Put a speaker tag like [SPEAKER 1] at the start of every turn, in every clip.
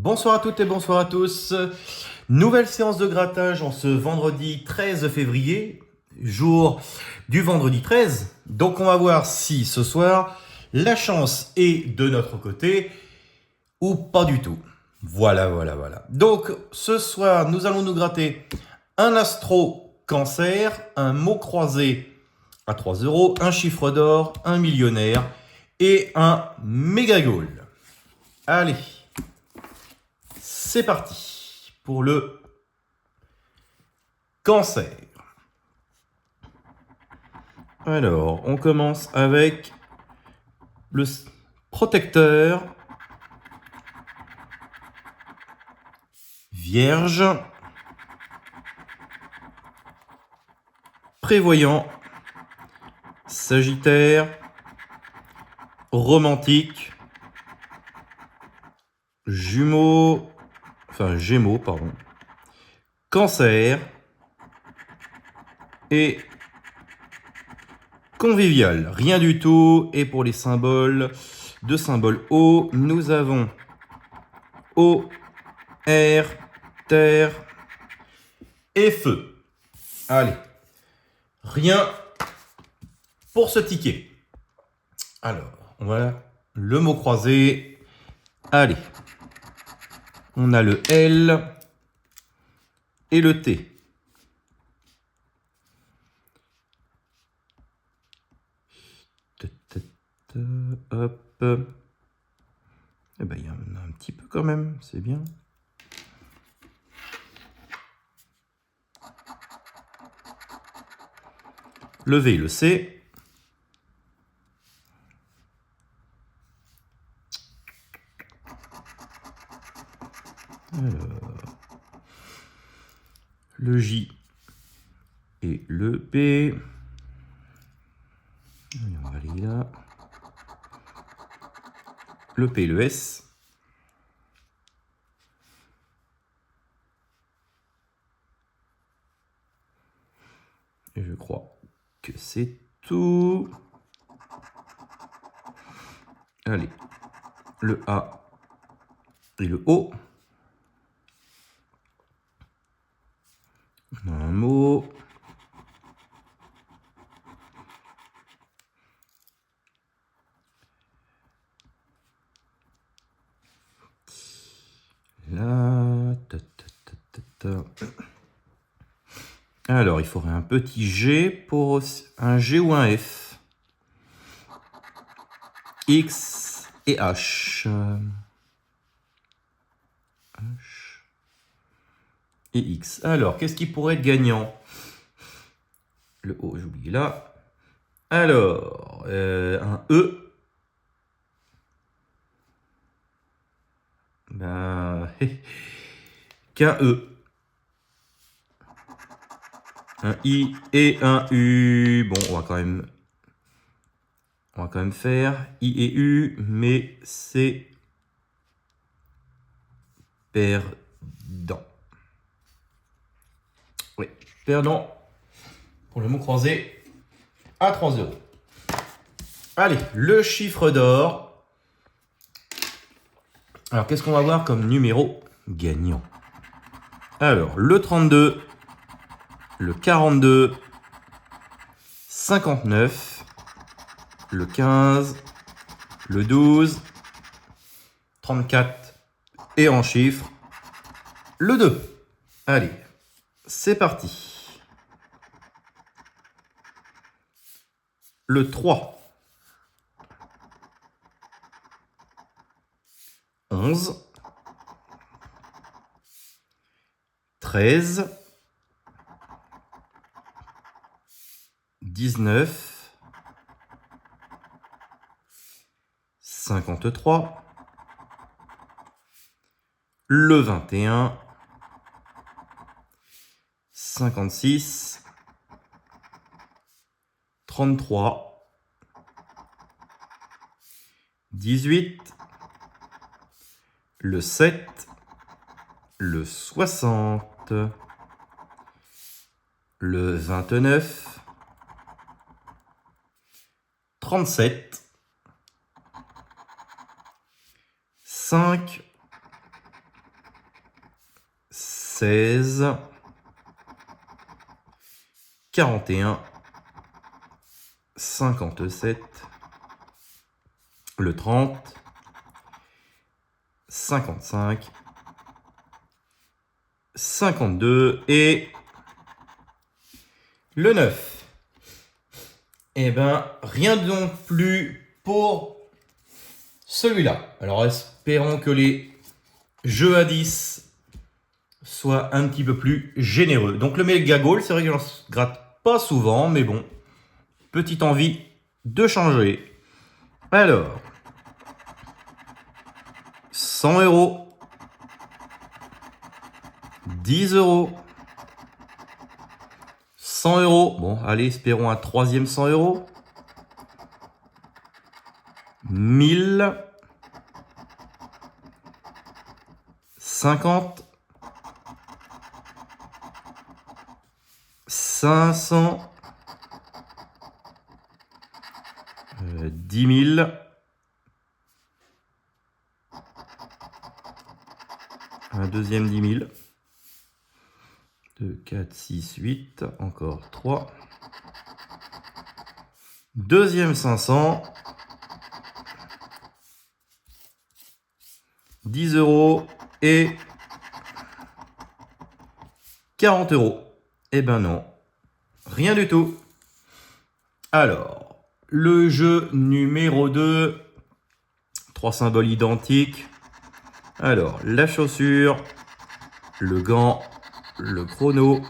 [SPEAKER 1] Bonsoir à toutes et bonsoir à tous. Nouvelle séance de grattage en ce vendredi 13 février, jour du vendredi 13. Donc on va voir si ce soir la chance est de notre côté ou pas du tout. Voilà. Donc ce soir nous allons nous gratter un astro cancer, un mot croisé à 3 euros, un chiffre d'or, un millionnaire et un méga goal. Allez. C'est parti pour le cancer. Alors, on commence avec le protecteur, vierge, prévoyant, sagittaire, romantique, gémeaux, cancer et convivial. Rien du tout. Et pour les symboles, O, nous avons eau, air, terre et feu. Allez, rien pour ce ticket. Alors, on va le mot croisé. Allez, on a le L et le T. Hop. Eh ben, il y en a un petit peu quand même, c'est bien. Le V, le C. Alors, le J et le P. Allez, on va aller là. Le P et le S. Et je crois que c'est tout. Allez, le A et le O. On a un mot. Là. Alors, il faudrait un petit G pour un G ou un F. X et H. H et X. Alors, qu'est-ce qui pourrait être gagnant? Le O, j'ai oublié là. Alors, un E. Ben, qu'un E. Un I et un U. Bon, on va quand même faire I et U, mais c'est perdant. Oui, perdant pour le mot croisé à 3 euros. Allez, le chiffre d'or. Alors, qu'est-ce qu'on va voir comme numéro gagnant? Alors, le 32, le 42, 59, le 15, le 12, 34 et en chiffre, le 2. Allez, c'est parti. Le 3, 11, 13, 19, 53, le 21, 56, 33, 18, le 7, le 60, le 29, 37, 5, 16, 41, 57, le 30, 55, 52 et le 9. Eh ben, rien non plus pour celui-là. Alors, espérons que les jeux à 10 soient un petit peu plus généreux. Donc, le Mega Goal, c'est vrai que j'en gratte pas souvent, mais bon, petite envie de changer. Alors, 100 €, 10 €, 100 €. Bon, allez, espérons un troisième 100 €. 1000, 50, 500, 10 000, un deuxième 10 000, 2, 4, 6, 8, encore 3, deuxième 500, 10 € et 40 €. Eh ben non, rien du tout. Alors, le jeu numéro 2, 3 symboles identiques. Alors, la chaussure, le gant, le chrono,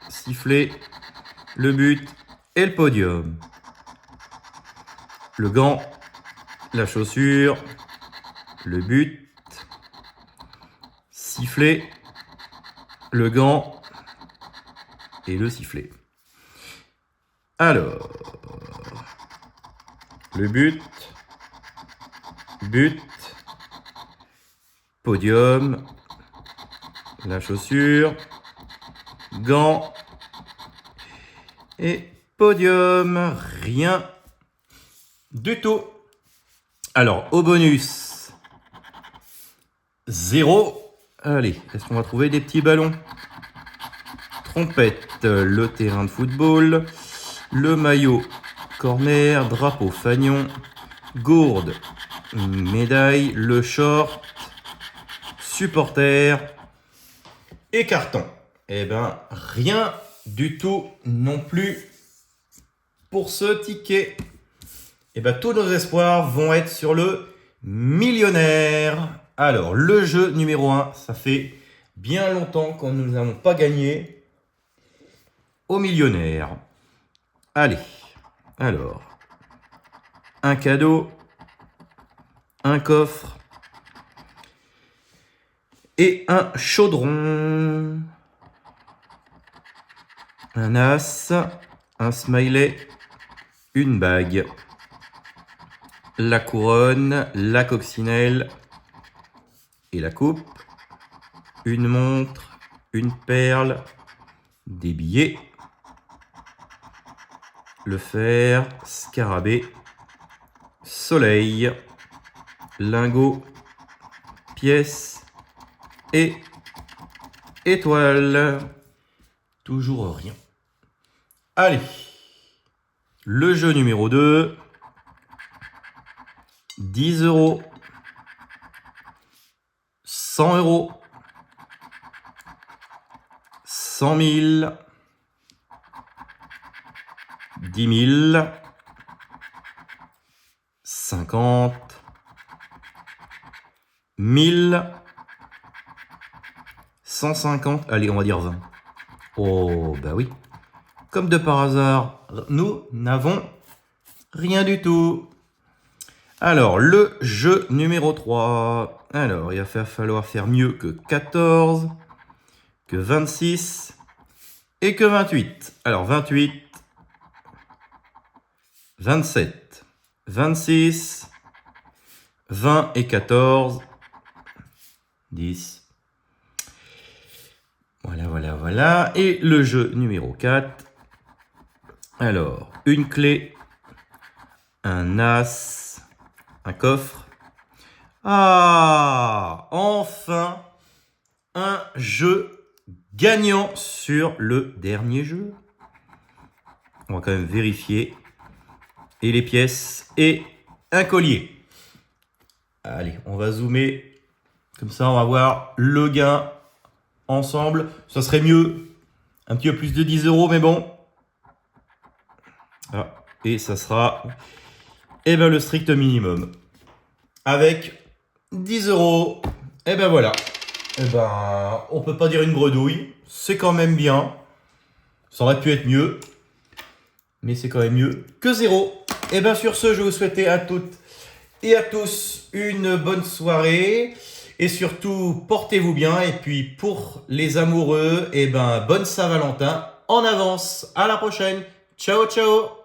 [SPEAKER 1] sifflet, le but et le podium. Le gant, la chaussure, le but, sifflet, le gant et le sifflet. Alors, le but, podium, la chaussure, gant et podium. Rien du tout. Alors, au bonus, 0. Allez, est-ce qu'on va trouver des petits ballons? Trompette, le terrain de football, le maillot, corner, drapeau, fanion, gourde, médaille, le short, supporter et carton. Eh ben, rien du tout non plus pour ce ticket. Eh ben, tous nos espoirs vont être sur le millionnaire. Alors, le jeu numéro 1, ça fait bien longtemps qu'on ne nous avons pas gagné au millionnaire. Allez, alors, un cadeau, un coffre et un chaudron. Un as, un smiley, une bague, la couronne, la coccinelle et la coupe, une montre, une perle, des billets, le fer, scarabée, soleil, lingot, pièce et étoile. Toujours rien. Allez, le jeu numéro 2, 10 €, 100 €, 100 000, 10 000, 50, 1000, 150, allez, on va dire 20. Oh, bah oui. Comme de par hasard, nous n'avons rien du tout. Alors, le jeu numéro 3. Alors, il va falloir faire mieux que 14, que 26 et que 28. Alors, 28, 27, 26, 20 et 14, 10. Voilà. Et le jeu numéro 4. Alors, une clé, un as, un coffre. Ah, enfin, un jeu gagnant sur le dernier jeu. On va quand même vérifier. Et les pièces et un collier. Allez, on va zoomer. Comme ça, on va voir le gain ensemble. Ça serait mieux. Un petit peu plus de 10 €, mais bon. Ah, et ça sera le strict minimum. Avec 10 €. Et ben voilà. On peut pas dire une bredouille. C'est quand même bien. Ça aurait pu être mieux. Mais c'est quand même mieux que 0. Et bien sur ce, je vous souhaite à toutes et à tous une bonne soirée. Et surtout, portez-vous bien. Et puis pour les amoureux, bonne Saint-Valentin en avance. À la prochaine. Ciao, ciao.